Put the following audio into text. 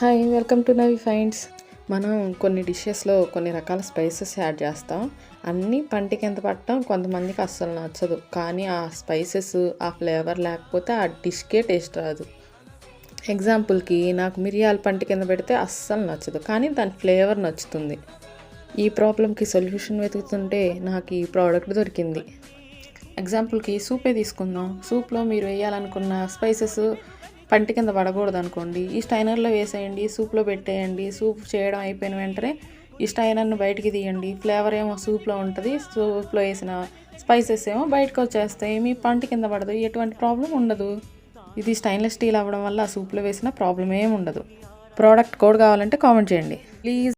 Hi, welcome to Navi finds. మనం కొన్ని డిషెస్లో కొన్ని రకాల స్పైసెస్ యాడ్ చేస్తాం. అన్నీ పంటికి ఎంత పట్టడం కొంతమందికి అస్సలు నచ్చదు. కానీ ఆ స్పైసెస్, ఆ ఫ్లేవర్ లేకపోతే ఆ డిష్కే టేస్ట్ రాదు. ఎగ్జాంపుల్కి నాకు మిరియాల పంటి కింద పెడితే అస్సలు నచ్చదు, కానీ దాని ఫ్లేవర్ నచ్చుతుంది. ఈ ప్రాబ్లంకి సొల్యూషన్ వెతుకుతుంటే నాకు ఈ ప్రోడక్ట్ దొరికింది. ఎగ్జాంపుల్కి సూపే తీసుకుందాం. సూప్లో మీరు వేయాలనుకున్న స్పైసెస్ పంటి కింద పడకూడదు అనుకోండి, ఈ స్టైనర్లో వేసేయండి, సూప్లో పెట్టేయండి. సూప్ చేయడం అయిపోయిన వెంటనే ఈ స్టైనర్ను బయటికి తీయండి. ఫ్లేవర్ ఏమో సూప్లో ఉంటుంది, సూప్లో వేసిన స్పైసెస్ ఏమో బయటకు వచ్చేస్తాయి. మీ పంటి కింద పడదు, ఎటువంటి ప్రాబ్లం ఉండదు. ఇది స్టైన్లెస్ స్టీల్ అవ్వడం వల్ల సూప్లో వేసిన ప్రాబ్లం ఏమి ఉండదు. ప్రోడక్ట్ కోడ్ కావాలంటే కామెంట్ చేయండి ప్లీజ్.